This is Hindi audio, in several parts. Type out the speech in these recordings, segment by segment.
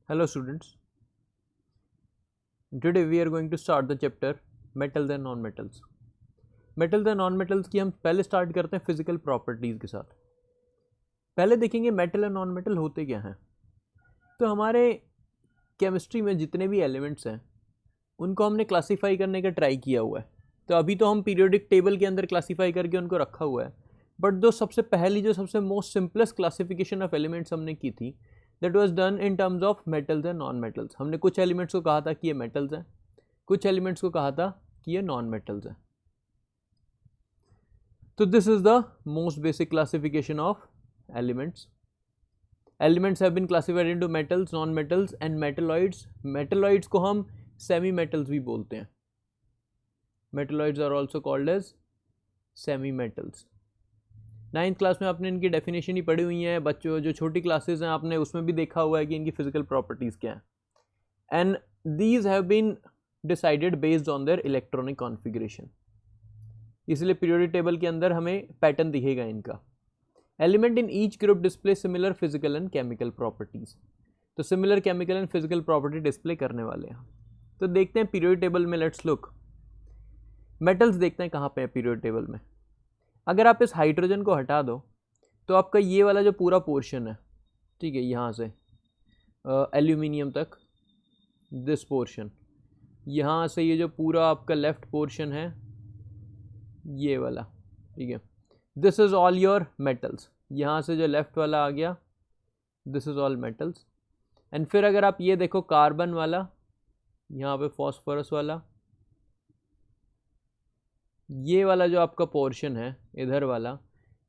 Hello students, today we are going to start the chapter metals and non-metals. metals and non-metals की हम पहले स्टार्ट करते हैं फिजिकल प्रॉपर्टीज़ के साथ। पहले देखेंगे मेटल और नॉन मेटल होते क्या हैं। तो हमारे केमिस्ट्री में जितने भी एलिमेंट्स हैं उनको हमने क्लासीफाई करने का ट्राई किया हुआ है। तो अभी तो हम पीरियोडिक टेबल के अंदर क्लासीफाई करके उनको रखा हुआ है, बट जो सबसे most simplest classification of elements हमने की थी that was done in terms of metals and non metals. हमने कुछ एलिमेंट्स को कहा था कि ये मेटल्स हैं, कुछ एलिमेंट्स को कहा था कि ये नॉन मेटल्स हैं। तो this is the most basic classification of elements. Elements have been classified into metals, non metals and metalloids. Metalloids को हम सेमी मेटल्स भी बोलते हैं। Metalloids are also called as semi metals. 9th class में आपने इनकी डेफिनेशन ही पढ़ी हुई है। बच्चों जो छोटी क्लासेस हैं आपने उसमें भी देखा हुआ है कि इनकी फिजिकल प्रॉपर्टीज़ क्या हैं। And these have been decided based on their electronic configuration. इसलिए पीरियोडिक टेबल के अंदर हमें पैटर्न दिखेगा इनका। Element in each group display similar physical and chemical properties. तो similar chemical and physical property display करने वाले हैं। तो देखते हैं पीरियोडिक टेबल में, लेट्स लुक। मेटल्स देखते हैं कहाँ पे है पीरियोडिक टेबल में। अगर आप इस हाइड्रोजन को हटा दो तो आपका ये वाला जो पूरा पोर्शन है, ठीक है, यहाँ से एल्यूमिनियम तक दिस पोर्शन, यहाँ से ये जो पूरा आपका लेफ्ट पोर्शन है ये वाला, ठीक है, this is all your metals. यहाँ से जो लेफ्ट वाला आ गया this is all metals. And फिर अगर आप ये देखो कार्बन वाला, यहाँ पे फॉस्फोरस वाला, ये वाला जो आपका पोर्शन है इधर वाला,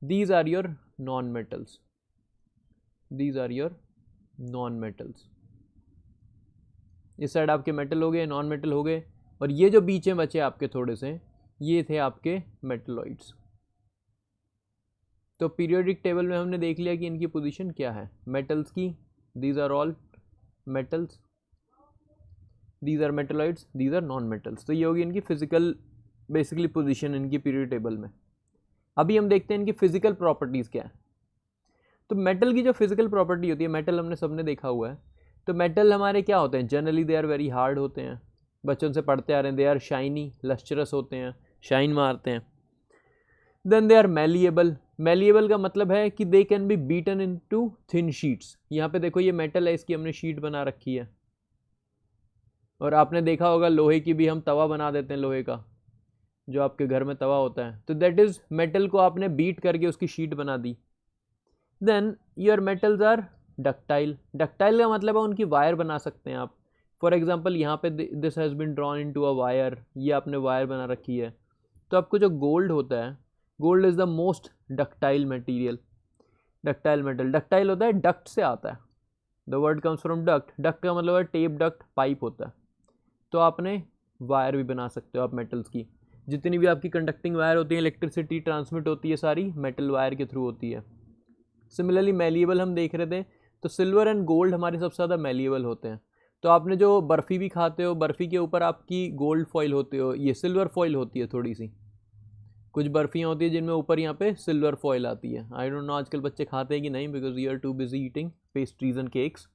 these are your non metals. These are your non metals. इस साइड आपके मेटल हो गए, नॉन मेटल हो गए, और ये जो बीच में बचे आपके थोड़े से, ये थे आपके मेटलॉइड्स। तो पीरियोडिक टेबल में हमने देख लिया कि इनकी पोजीशन क्या है मेटल्स की। These are all metals, these are metalloids, these are non metals. तो ये होगी इनकी फिजिकल बेसिकली पोजीशन इनकी पीरियोडिक टेबल में। अभी हम देखते हैं इनकी फिजिकल प्रॉपर्टीज़ क्या है। तो मेटल की जो फिजिकल प्रॉपर्टी होती है, मेटल हमने सबने देखा हुआ है। तो मेटल हमारे क्या होते हैं, generally they are very hard होते हैं। बच्चों से पढ़ते आ रहे हैं, दे आर शाइनी, लस्टरस होते हैं, शाइन मारते हैं। Then they are malleable. Malleable का मतलब है कि they can be beaten into thin sheets. यहाँ पे देखो ये मेटल है, इसकी हमने शीट बना रखी है। और आपने देखा होगा लोहे की भी हम तवा बना देते हैं, लोहे का जो आपके घर में तवा होता है। तो दैट इज़ मेटल को आपने बीट करके उसकी शीट बना दी। Then your metals are ductile. Ductile का मतलब है उनकी वायर बना सकते हैं आप। फॉर एग्जांपल यहाँ पे this has been drawn into a wire, ये आपने वायर बना रखी है। तो आपको जो गोल्ड होता है, gold is the most ductile material. Ductile metal, ductile होता है डक्ट से आता है, the word comes from duct. Duct का मतलब है टेप डक्ट, पाइप होता है। तो आपने वायर भी बना सकते हो आप मेटल्स की। जितनी भी आपकी कंडक्टिंग वायर होती है, इलेक्ट्रिसिटी ट्रांसमिट होती है, सारी मेटल वायर के थ्रू होती है। सिमिलरली मैलिएबल हम देख रहे थे, तो सिल्वर एंड गोल्ड हमारे सबसे ज़्यादा मैलिएबल होते हैं। तो आपने जो बर्फ़ी भी खाते हो, बर्फ़ी के ऊपर आपकी गोल्ड फॉइल होती हो, ये सिल्वर फॉइल होती है थोड़ी सी। कुछ बर्फ़ियाँ होती है जिनमें ऊपर यहाँ पे सिल्वर फॉइल आती है। आई डोंट नो आजकल बच्चे खाते हैं कि नहीं, because you are too busy eating pastries and cakes.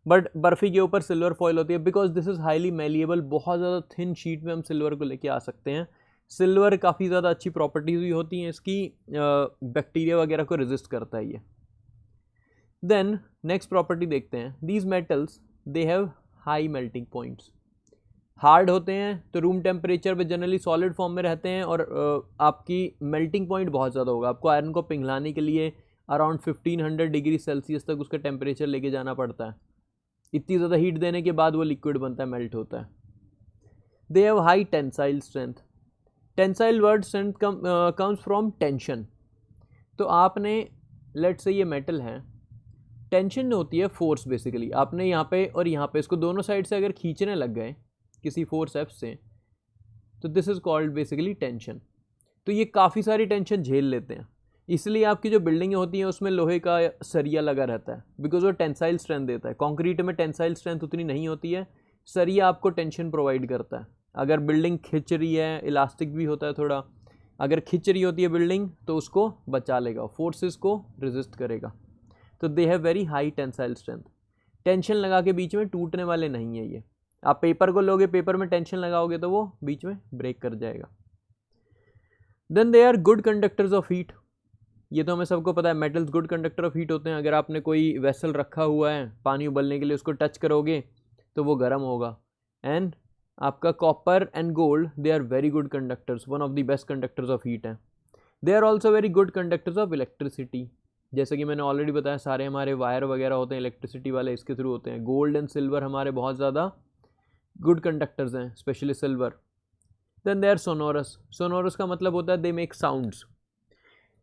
But barfi के ऊपर सिल्वर फॉइल होती है because this is highly malleable. बहुत ज़्यादा थिन शीट में हम सिल्वर को लेके आ सकते हैं। सिल्वर काफ़ी ज़्यादा अच्छी प्रॉपर्टीज़ भी होती हैं इसकी, बैक्टीरिया वगैरह को रेजिस्ट करता है ये। देन नेक्स्ट प्रॉपर्टी देखते हैं, these metals they have high melting points. Hard होते हैं तो रूम टेम्परेचर पे जनरली सॉलिड फॉर्म में रहते हैं, और आपकी मेल्टिंग पॉइंट बहुत ज़्यादा होगा। आपको आयरन को पिघलाने के लिए अराउंड 1500 डिग्री सेल्सियस तक उसका टेम्परेचर लेके जाना पड़ता है। इतनी ज़्यादा हीट देने के बाद वो लिक्विड बनता है, मेल्ट होता है। They have high tensile strength. Tensile word strength comes from tension. तो आपने लेट्स से ये मेटल है, टेंशन होती है फोर्स बेसिकली। आपने यहाँ पे और यहाँ पे इसको दोनों साइड से अगर खींचने लग गए किसी फोर्स एफ से, तो this is called basically tension. तो ये काफ़ी सारी टेंशन झेल लेते हैं, इसलिए आपकी जो बिल्डिंगें होती हैं उसमें लोहे का सरिया लगा रहता है, बिकॉज वो टेंसाइल स्ट्रेंथ देता है। कंक्रीट में टेंसाइल स्ट्रेंथ उतनी नहीं होती है, सरिया आपको टेंशन प्रोवाइड करता है। अगर बिल्डिंग खिंच रही है, इलास्टिक भी होता है थोड़ा, अगर खिंच रही होती है बिल्डिंग तो उसको बचा लेगा, फोर्सेस को रेजिस्ट करेगा। तो they have very high tensile strength. Tension लगा के बीच में टूटने वाले नहीं है ये। आप पेपर को लोगे, पेपर में टेंशन लगाओगे तो वो बीच में ब्रेक कर जाएगा। Then they are good conductors of heat. ये तो हमें सबको पता है, metals good conductor of heat होते हैं। अगर आपने कोई वेसल रखा हुआ है पानी उबलने के लिए, उसको टच करोगे तो वो गर्म होगा। एंड आपका copper and gold, they are very good conductors, one of the best conductors of heat हैं। They are also very good conductors of electricity. जैसे कि मैंने ऑलरेडी बताया, सारे हमारे वायर वगैरह होते हैं इलेक्ट्रिसिटी वाले, इसके थ्रू होते हैं। गोल्ड एंड सिल्वर हमारे बहुत ज़्यादा गुड कंडक्टर्स हैं, specially silver. Then they are sonorous. Sonorous का मतलब होता है दे मेक साउंड्स।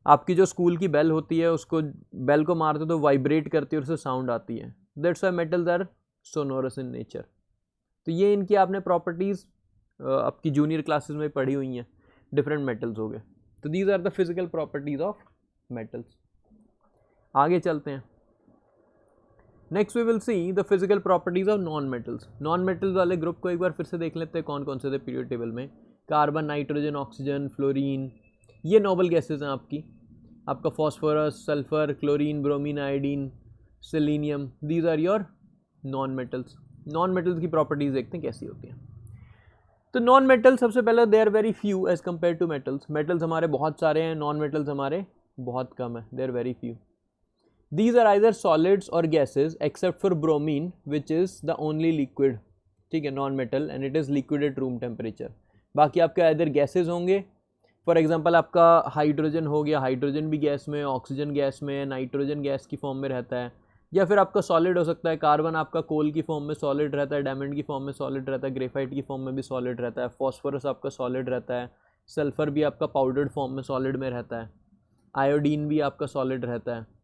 आपकी जो स्कूल की बेल होती है, उसको बेल को मारते तो वाइब्रेट करती है और उससे साउंड आती है। That's why metals are sonorous in nature. तो ये इनकी आपने प्रॉपर्टीज़ आपकी जूनियर क्लासेस में पढ़ी हुई हैं, डिफरेंट मेटल्स हो गए। तो these are the physical properties of metals. आगे चलते हैं। Next we will see the physical properties of non metals. Non metals वाले ग्रुप को एक बार फिर से देख लेते हैं, कौन कौन से थे पीरियड टेबल में। कार्बन, नाइट्रोजन, ऑक्सीजन, फ्लोरीन, ये नोबल गैसेज हैं आपकी। आपका phosphorus, sulphur, chlorine, bromine, iodine, selenium, these are your non metals. Non metals की प्रॉपर्टीज़ देखते हैं कैसी होती हैं। तो नॉन मेटल सबसे पहले they are very few as compare to metals. Metals हमारे बहुत सारे हैं, नॉन मेटल्स हमारे बहुत कम है, they are very few. These are either solids or gases except for bromine, which is the only liquid, ठीक है, non metal, and it is liquid at room temperature. बाकी आपके आइदर गैसेज होंगे, फॉर एग्जांपल आपका हाइड्रोजन हो गया, हाइड्रोजन भी गैस में, ऑक्सीजन गैस में, नाइट्रोजन गैस की फॉर्म में रहता है। या फिर आपका सॉलिड हो सकता है, कार्बन आपका कोल की फॉर्म में सॉलिड रहता है, डायमंड की फॉर्म में सॉलिड रहता है, ग्रेफाइट की फॉर्म में भी सॉलिड रहता है, फॉस्फोरस आपका सॉलिड रहता है, सल्फर भी आपका पाउडर्ड फॉर्म में सॉलिड में रहता है, आयोडीन भी आपका सॉलिड रहता है,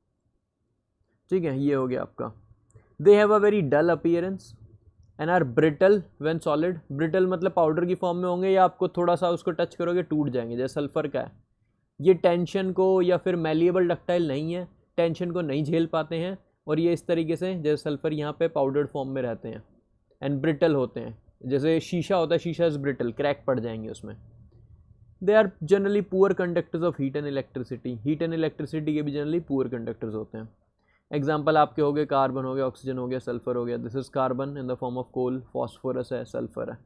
ठीक है। ये हो गया आपका। They have a very dull appearance and are brittle when solid. Brittle मतलब पाउडर की फॉर्म में होंगे या आपको थोड़ा सा उसको टच करोगे टूट जाएंगे, जैसे सल्फर का है। ये टेंशन को या फिर मैलिएबल डक्टाइल नहीं है, टेंशन को नहीं झेल पाते हैं, और ये इस तरीके से जैसे सल्फर यहाँ पे पाउडर्ड फॉर्म में रहते हैं एंड ब्रिटल होते हैं। जैसे शीशा होता है, शीशा इज ब्रिटल, क्रैक पड़ जाएंगे उसमें। They are generally poor conductors of heat and electricity. Heat and electricity के भी जनरली पुअर कंडक्टर्स होते हैं। एग्जाम्पल आपके हो गए, कार्बन हो गया, ऑक्सीजन हो गया, सल्फर हो गया। This is carbon in the form of coal, phosphorus है, सल्फर है।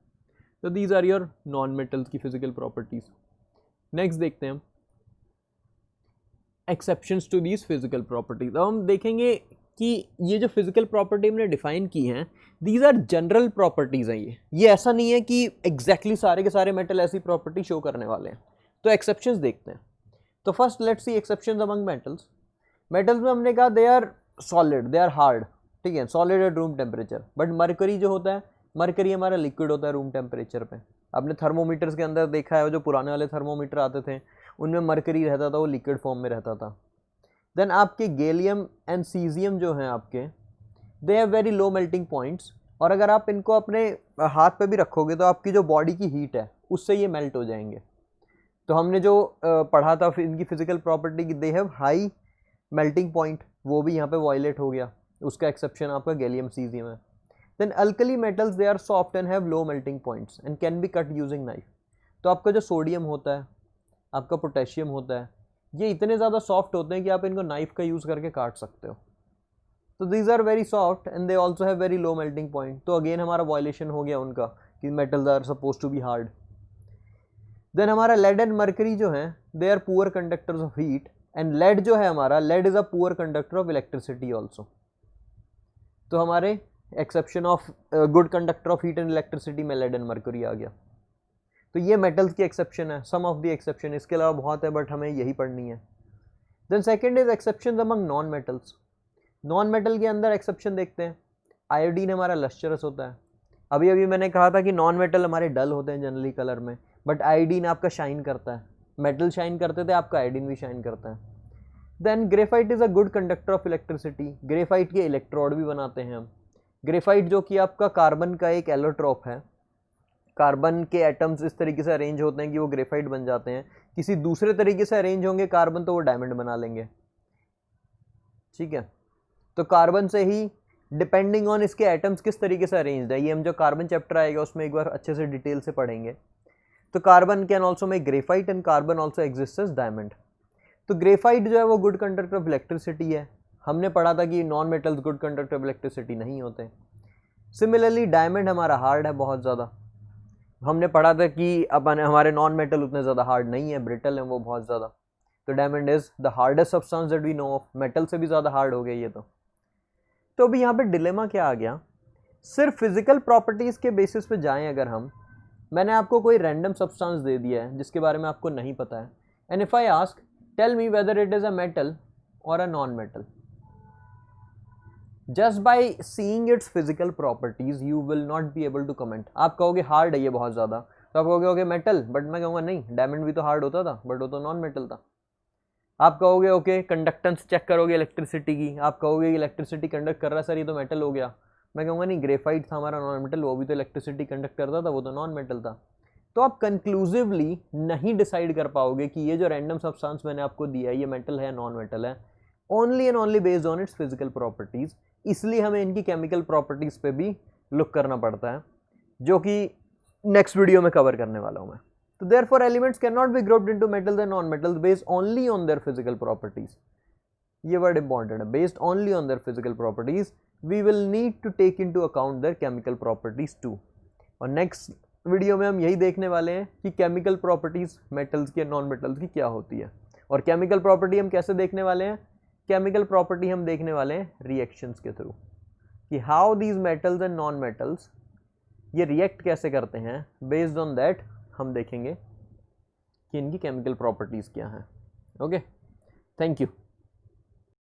तो these are your non metals की फिजिकल प्रॉपर्टीज। नेक्स्ट देखते हैं हम exceptions to these physical properties. अब हम देखेंगे कि ये जो फिजिकल प्रॉपर्टी हमने डिफाइन की हैं, दीज आर जनरल प्रॉपर्टीज हैं। ये ऐसा नहीं है कि एग्जैक्टली सारे के सारे मेटल ऐसी प्रॉपर्टी शो करने वाले हैं। तो एक्सेप्शंस देखते हैं। तो first let's see exceptions among metals. Metals में हमने कहा they are solid, they are hard, ठीक है, solid at room temperature. But mercury जो होता है, मरकरी हमारा लिक्विड होता है रूम टेम्परेचर पे। आपने थर्मोमीटर्स के अंदर देखा है, जो पुराने वाले थर्मोमीटर आते थे उनमें मरकरी रहता था, वो लिक्विड फॉर्म में रहता था। देन आपके गैलियम एंड सीजियम जो हैं आपके, they have very low melting points, और अगर आप इनको अपने हाथ पे भी रखोगे तो आपकी जो बॉडी की हीट है उससे ये मेल्ट हो जाएंगे। तो हमने जो पढ़ा था इनकी फिजिकल प्रॉपर्टी की, they have high melting point, वो भी यहाँ पे वायलेट हो गया। उसका एक्सेप्शन आपका गैलियम सीजियम है। Then alkali metals they are soft and have low melting points and can be cut using knife. तो आपका जो सोडियम होता है, आपका पोटेशियम होता है, ये इतने ज़्यादा सॉफ्ट होते हैं कि आप इनको नाइफ का यूज़ करके काट सकते हो। तो these are very soft and they also have very low melting point. तो अगेन हमारा वायलेशन हो गया उनका कि metals are suppose to be hard. Then हमारा लेड एंड मर्करी जो है, they are poor conductors of heat, and lead जो है हमारा, lead is a poor conductor of electricity also. तो हमारे exception of good conductor of heat and electricity में लेड एंड मर्करी आ गया। तो ये मेटल्स की एक्सेप्शन है, सम ऑफ द एक्सेप्शन, इसके अलावा बहुत है बट हमें यही पढ़नी है। Then second is exception among non metals. Non metal के अंदर एक्सेप्शन देखते हैं। आयोडीन हमारा लश्चरस होता है। अभी अभी मैंने कहा था कि नॉन मेटल हमारे डल होते हैं जनरली कलर में, बट आयोडीन आपका शाइन करता है। मेटल शाइन करते थे, आपका आयोडीन भी शाइन करता है। Then graphite is a good conductor of electricity. Graphite के इलेक्ट्रोड भी बनाते हैं हम। ग्रेफाइट जो कि आपका कार्बन का एक एलोट्रोप है, कार्बन के एटम्स इस तरीके से अरेंज होते हैं कि वो ग्रेफाइट बन जाते हैं। किसी दूसरे तरीके से अरेंज होंगे कार्बन तो वो डायमंड बना लेंगे, ठीक है। तो कार्बन से ही डिपेंडिंग ऑन इसके एटम्स किस तरीके से अरेंज्ड है, ये हम जो कार्बन चैप्टर आएगा उसमें एक बार अच्छे से डिटेल से पढ़ेंगे। तो carbon can also make graphite and carbon also exist as diamond. तो ग्रेफाइट जो है वो गुड कंडक्टर ऑफ इलेक्ट्रिसिटी है, हमने पढ़ा था कि non metals good conductor of electricity नहीं होते। सिमिलरली डायमंड हमारा हार्ड है बहुत ज़्यादा, हमने पढ़ा था कि अपन हमारे नॉन मेटल उतने ज़्यादा हार्ड नहीं है, ब्रिटल है वो बहुत ज़्यादा। तो diamond is the hardest substance that we know of, metal से भी ज़्यादा हार्ड हो गया ये तो अभी यहाँ पे डिलेमा क्या आ गया, सिर्फ फिजिकल प्रॉपर्टीज़ के बेसिस पे जाएं अगर हम, मैंने आपको कोई रैंडम सब्सटेंस दे दिया है जिसके बारे में आपको नहीं पता है, and if I ask tell me whether it is a metal और a non metal, just by seeing its physical properties you will not be able to comment. आप कहोगे हार्ड है ये बहुत ज़्यादा, तो आप कहोगे ओके मेटल, बट मैं कहूँगा नहीं डायमंड भी तो हार्ड होता था बट वो तो नॉन मेटल था। आप कहोगे ओके कंडक्टेंस चेक करोगे इलेक्ट्रिसिटी की, आप कहोगे इलेक्ट्रिसिटी कंडक्ट कर रहा है सर ये तो मेटल हो गया, मैं कहूँगा नहीं ग्रेफाइट था हमारा नॉन मेटल, वो भी तो इलेक्ट्रिसिटी कंडक्ट करता था वो तो नॉन मेटल था। तो आप कंक्लूसिवली नहीं डिसाइड कर पाओगे कि ये जो रैंडम सब्सटेंस मैंने आपको दिया है ये मेटल है नॉन मेटल है, only and only based on it's physical properties. इसलिए हमें इनकी केमिकल प्रॉपर्टीज पे भी लुक करना पड़ता है, जो कि नेक्स्ट वीडियो में कवर करने वाला हूं मैं। तो therefore elements can not be grouped into metals and non metals based only on their physical properties. ये वर्ड इंपॉर्टेंट है, based only on their physical properties, we will need to take into account their chemical properties too. और नेक्स्ट वीडियो में हम यही देखने वाले हैं कि केमिकल प्रॉपर्टीज मेटल्स की नॉन मेटल्स की क्या होती है। और केमिकल प्रॉपर्टी हम कैसे देखने वाले हैं, केमिकल प्रॉपर्टी हम देखने वाले हैं रिएक्शंस के थ्रू, कि how these metals and non metals ये रिएक्ट कैसे करते हैं, बेस्ड ऑन दैट हम देखेंगे कि इनकी केमिकल प्रॉपर्टीज क्या हैं। Okay, thank you.